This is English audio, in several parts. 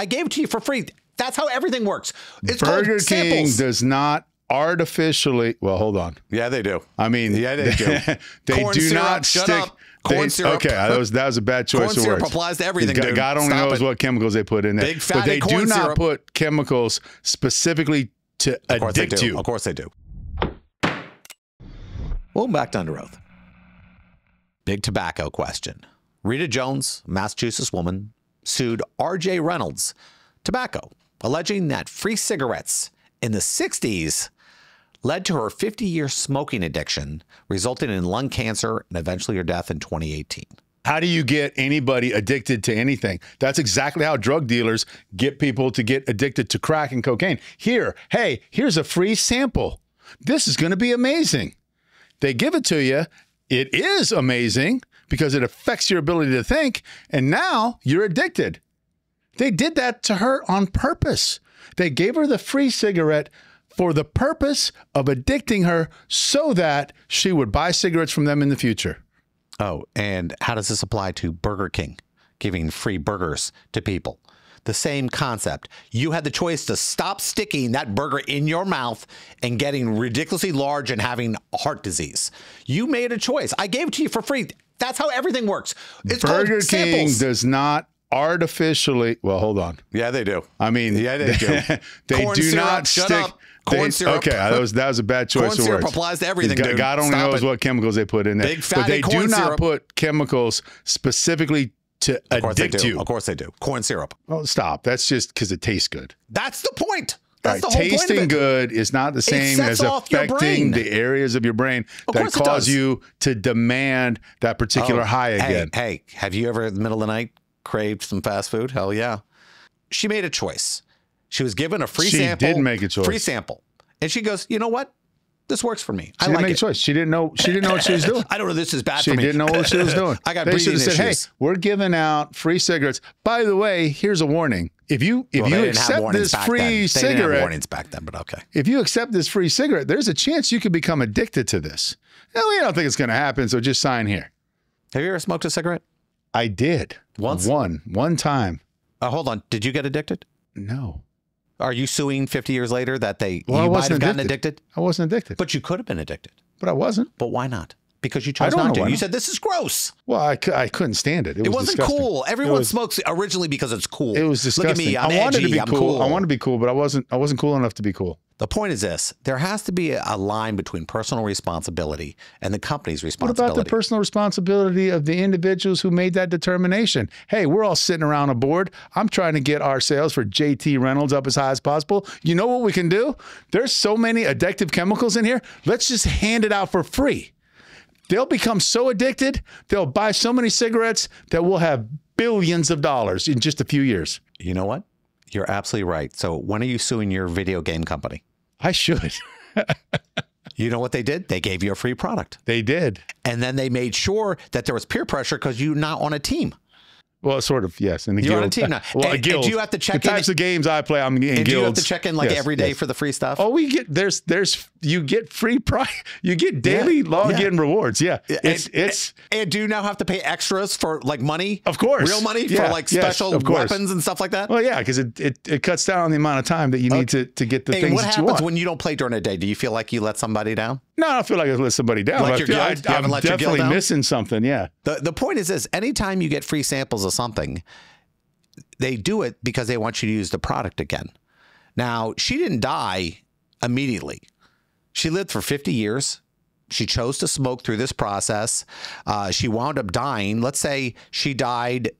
I gave it to you for free. That's how everything works. It's Burger called King samples. does not artificially. Well, hold on. Yeah, they do. I mean, yeah, they do. They Corn do syrup, not shut stick. up. Corn syrup. Okay, that was a bad choice Corn of syrup words. applies to everything, dude. God only Stop knows it. what chemicals they put in there. Big but fatty they do corn not syrup. put chemicals specifically to addict you. Of course they do. Welcome back to Under Oath. Big tobacco question. Rita Jones, Massachusetts woman, sued R.J. Reynolds Tobacco, alleging that free cigarettes in the 60s led to her 50-year smoking addiction, resulting in lung cancer and eventually her death in 2018. How do you get anybody addicted to anything? That's exactly how drug dealers get people to get addicted to crack and cocaine. Here's a free sample. This is going to be amazing. They give it to you. It is amazing because it affects your ability to think, and now you're addicted. They did that to her on purpose. They gave her the free cigarette for the purpose of addicting her so that she would buy cigarettes from them in the future. Oh, and how does this apply to Burger King, giving free burgers to people? The same concept. You had the choice to stop sticking that burger in your mouth and getting ridiculously large and having heart disease. You made a choice. I gave it to you for free. That's how everything works. It's Burger called King samples. does not artificially. Well, hold on. Yeah, they do. I mean, yeah, they do. They Corn do syrup, not shut stick. up. Corn syrup. Okay, that was a bad choice Corn of syrup words. applies to everything, dude. God only Stop knows it. what chemicals they put in there. Big fatty but they do corn not syrup. put chemicals specifically to addict you. Of course they do. Corn syrup. Oh, stop. That's just because it tastes good. That's the point. All That's right, the whole point of tasting it. good is not the same as sets off your affecting brain. the areas of your brain Of that course it cause does. you to demand that particular high again. Hey, have you ever in the middle of the night craved some fast food? Hell yeah. She made a choice. She was given a free sample. She did make a choice. Free sample. And she goes, you know what? This works for me. She didn't make a choice. She didn't know what she was doing. I don't know this is bad She for me. didn't know what she was doing. I got They should breathing have said, issues. "Hey, we're giving out free cigarettes. By the way, here's a warning. If you Well, they didn't have accept warnings this back free then. They didn't have cigarette, warnings back then, but okay. if you accept this free cigarette, there's a chance you could become addicted to this. Well, we don't think it's going to happen, so just sign here." Have you ever smoked a cigarette? I did. Once? One time. Hold on. Did you get addicted? No. Are you suing 50 years later that Well, you I might wasn't have gotten addicted? I wasn't addicted. But you could have been addicted. But I wasn't. But why not? Because you I chose don't not know to. why You not. said, this is gross. Well, I couldn't stand it. It It was wasn't disgusting. cool. Everyone It was- smokes originally because it's cool. It was disgusting. Look at me. I'm I wanted edgy. to be I'm cool. cool. I wanted to be cool, but I wasn't cool enough to be cool. The point is this. There has to be a line between personal responsibility and the company's What responsibility. about the personal responsibility of the individuals who made that determination? Hey, we're all sitting around a board. I'm trying to get our sales for JT Reynolds up as high as possible. You know what we can do? There's so many addictive chemicals in here. Let's just hand it out for free. They'll become so addicted, they'll buy so many cigarettes that we'll have billions of dollars in just a few years. You know what? You're absolutely right. So when are you suing your video game company? I should. You know what they did? They gave you a free product. They did. And then they made sure that there was peer pressure because you're not on a team. Well, sort of, yes. In the You're guild. on a team now. Well, a And guild. do you have to check the in? types of games I play, I'm in guilds. And do you have to check in like Yes, every day yes. for the free stuff? Oh, we get you get free you get daily login rewards. Yeah, it's and do you now have to pay extras for like money? Of course. Real money Yeah, for like yes, special of course. weapons and stuff like that? well, yeah, because it cuts down on the amount of time that you need to get the And things what that you happens want. when you don't play during the day? Do you feel like you let somebody down? No, I don't feel like I let somebody down. Like I your feel guild? You I'm haven't let your guild definitely down? missing something. Yeah. The point is this. Anytime you get free samples of something, they do it because they want you to use the product again. Now, she didn't die immediately. She lived for 50 years. She chose to smoke through this process. She wound up dying. Let's say she died.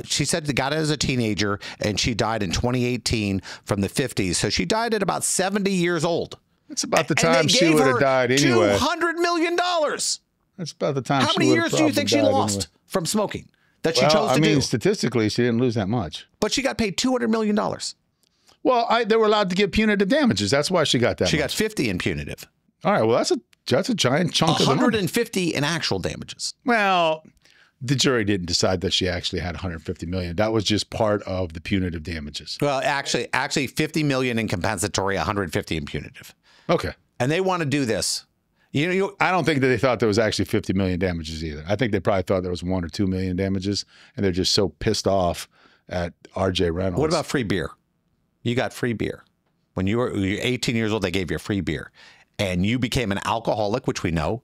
She said they got it as a teenager, and she died in 2018 from the 50s. So she died at about 70 years old. That's about the And they time she gave would her have died anyway. $200 million. That's about the time. How she many would have years do you think she probably died lost anyway. from smoking that she Well, chose to I mean, do? statistically, she didn't lose that much. But she got paid $200 million. Well, they were allowed to get punitive damages. That's why she got that. She much. got 50 in punitive. All right. Well, that's a giant chunk of the money. 150 in actual damages. Well, the jury didn't decide that she actually had 150 million. That was just part of the punitive damages. Well, actually 50 million in compensatory, 150 in punitive. Okay. And they want to do this. I don't think that they thought there was actually 50 million damages either. I think they probably thought there was 1 or 2 million damages, and they're just so pissed off at RJ Reynolds. What about free beer? You got free beer. When you were 18 years old, they gave you free beer. And you became an alcoholic, which we know.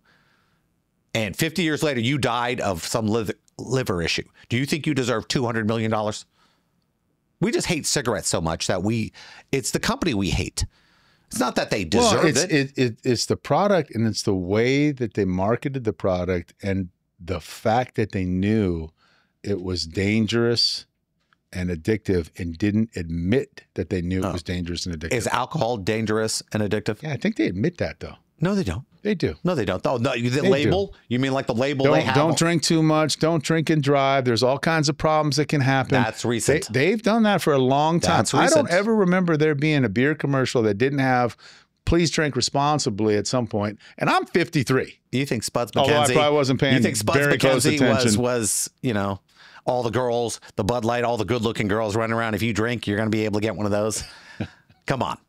And 50 years later, you died of some liver issue. Do you think you deserve $200 million? We just hate cigarettes so much that it's the company we hate. It's not that they deserve it. It's the product, and it's the way that they marketed the product, and the fact that they knew it was dangerous and addictive and didn't admit that they knew it was dangerous and addictive. Is alcohol dangerous and addictive? Yeah, I think they admit that, though. No, they don't. They do. No, they don't. Oh, no, the label? Do. You mean like the label they have? Don't drink too much. Don't drink and drive. There's all kinds of problems that can happen. That's recent. They've done that for a long time. That's recent. I don't ever remember there being a beer commercial that didn't have "Please drink responsibly" at some point. And I'm 53. You think Spuds McKenzie? Although I probably wasn't paying you think Spuds very close attention. was all the girls, the Bud Light, all the good-looking girls running around. If you drink, you're going to be able to get one of those. Come on.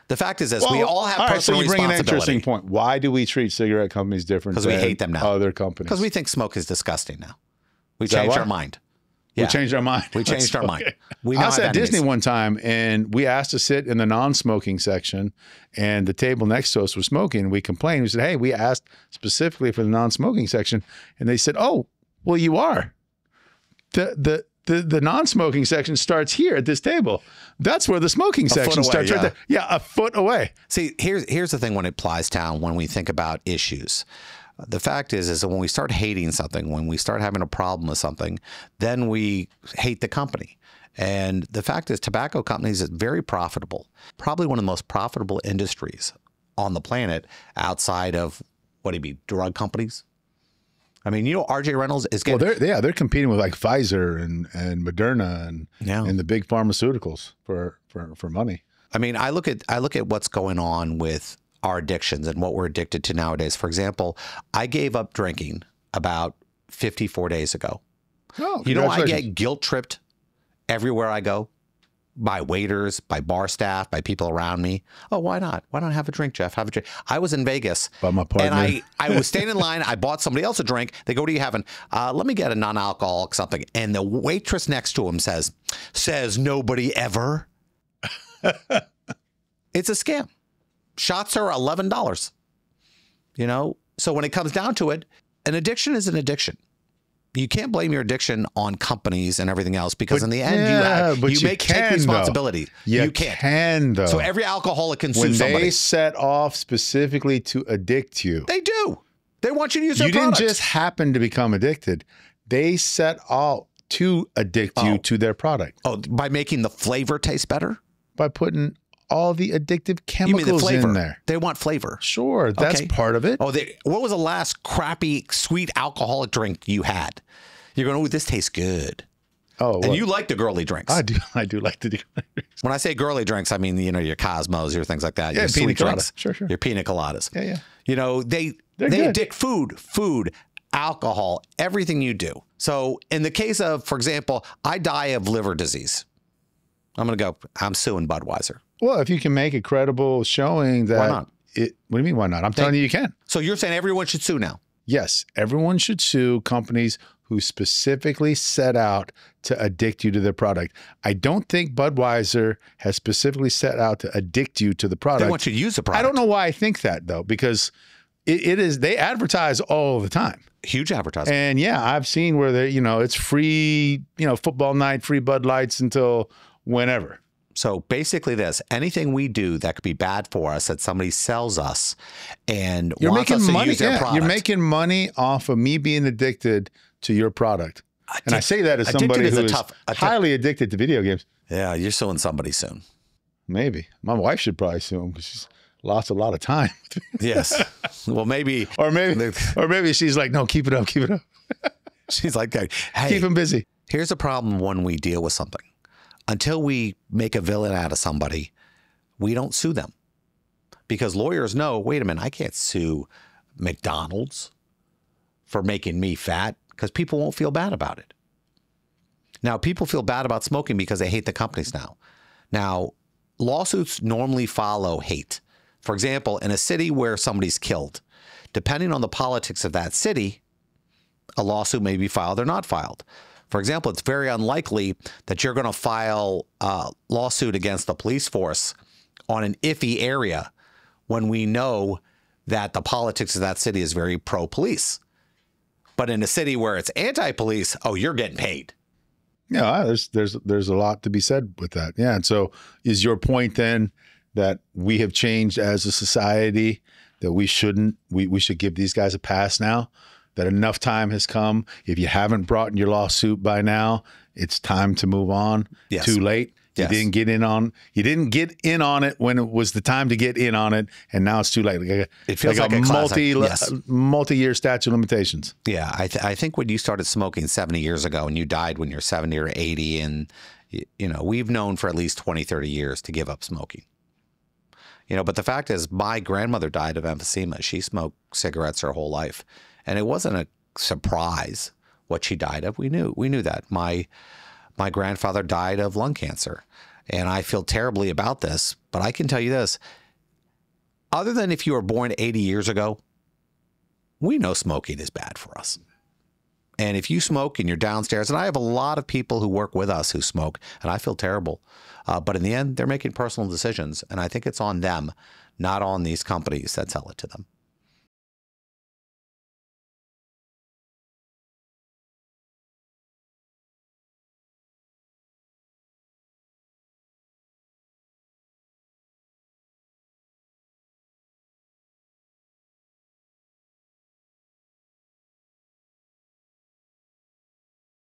The fact is this: we all have personal so you bring responsibility. an interesting point. Why do we treat cigarette companies different? Because we hate them now. Other companies. Because we think smoke is disgusting now. We changed our mind. Yeah. We changed our mind. We changed our mind. We I was at Disney one time, and we asked to sit in the non-smoking section, and the table next to us was smoking. We complained. We said, "Hey, we asked specifically for the non-smoking section," and they said, "Oh, well, you are. The non-smoking section starts here at this table. That's where the smoking section starts, right there. Yeah, a foot away." See, here's the thing when it applies down, when we think about issues. The fact is that when we start hating something, when we start having a problem with something, then we hate the company. And the fact is, tobacco companies is very profitable. Probably one of the most profitable industries on the planet outside of, drug companies? I mean, RJ Reynolds is getting... Well, they're competing with like Pfizer and Moderna and the big pharmaceuticals for money. I mean, I look at what's going on with our addictions and what we're addicted to nowadays. For example, I gave up drinking about 54 days ago. Oh, I get guilt tripped everywhere I go by waiters, by bar staff, by people around me. Oh, why not? Why not have a drink, Jeff? Have a drink. I was in Vegas. By my partner. And I was standing in line. I bought somebody else a drink. They go, "What are you having?" "Let me get a non-alcoholic something." And the waitress next to him says nobody ever. It's a scam. Shots are $11. So when it comes down to it, an addiction is an addiction. You can't blame your addiction on companies and everything else because in the end, you take responsibility. You can't. Though. So every alcoholic can sue somebody. When they set off specifically to addict you. They do. They want you to use their product. You didn't just happen to become addicted. They set out to addict you to their product. Oh, by making the flavor taste better? By putting all the addictive chemicals in there. They want flavor. Sure, that's part of it. Oh, what was the last crappy, sweet alcoholic drink you had? You're going, "Oh, this tastes good." Oh, and you like the girly drinks. I do like the girly drinks. When I say girly drinks, I mean your Cosmos, your things like that. Yeah, your pina sweet drinks. Sure. Your pina coladas. Yeah. They addict food, alcohol, everything you do. So in the case of, for example, I die of liver disease. I'm suing Budweiser. Well, if you can make a credible showing that... Why not? What do you mean, why not? I'm telling you can. So you're saying everyone should sue now? Yes. Everyone should sue companies who specifically set out to addict you to their product. I don't think Budweiser has specifically set out to addict you to the product. They want you to use the product. I don't know why I think that, though, because they advertise all the time. Huge advertising. And yeah, I've seen where it's free, football night, free Bud Lights until whenever. So basically anything we do that could be bad for us, that somebody sells us and wants us to use their product. You're making money off of me being addicted to your product. And I say that as somebody who is highly addicted to video games. Yeah, you're suing somebody soon. Maybe. My wife should probably sue him because she's lost a lot of time. Yes. Well, maybe. Or maybe she's like, "No, keep it up, keep it up." She's like, "Hey, keep him busy." Here's a problem when we deal with something. Until we make a villain out of somebody, we don't sue them. Because lawyers know, wait a minute, I can't sue McDonald's for making me fat because people won't feel bad about it. Now, people feel bad about smoking because they hate the companies now. Now, lawsuits normally follow hate. For example, in a city where somebody's killed, depending on the politics of that city, a lawsuit may be filed or not filed. For example, it's very unlikely that you're going to file a lawsuit against the police force on an iffy area when we know that the politics of that city is very pro-police. But in a city where it's anti-police, oh, you're getting paid. Yeah, there's a lot to be said with that. Yeah, and so is your point then that we have changed as a society, that we should give these guys a pass now, that enough time has come? If you haven't brought in your lawsuit by now, it's time to move on. Yes. Too late. Yes. You didn't get in on it when it was the time to get in on it, and now it's too late. It feels like a multi-year statute of limitations. Yeah, I think when you started smoking 70 years ago and you died when you're 70 or 80, and we've known for at least 20, 30 years to give up smoking. But the fact is, my grandmother died of emphysema. She smoked cigarettes her whole life, and it wasn't a surprise what she died of. We knew that. My grandfather died of lung cancer, and I feel terribly about this, but I can tell you this. Other than if you were born 80 years ago, we know smoking is bad for us. And if you smoke and you're downstairs, and I have a lot of people who work with us who smoke, and I feel terrible. But in the end, they're making personal decisions, and I think it's on them, not on these companies that sell it to them.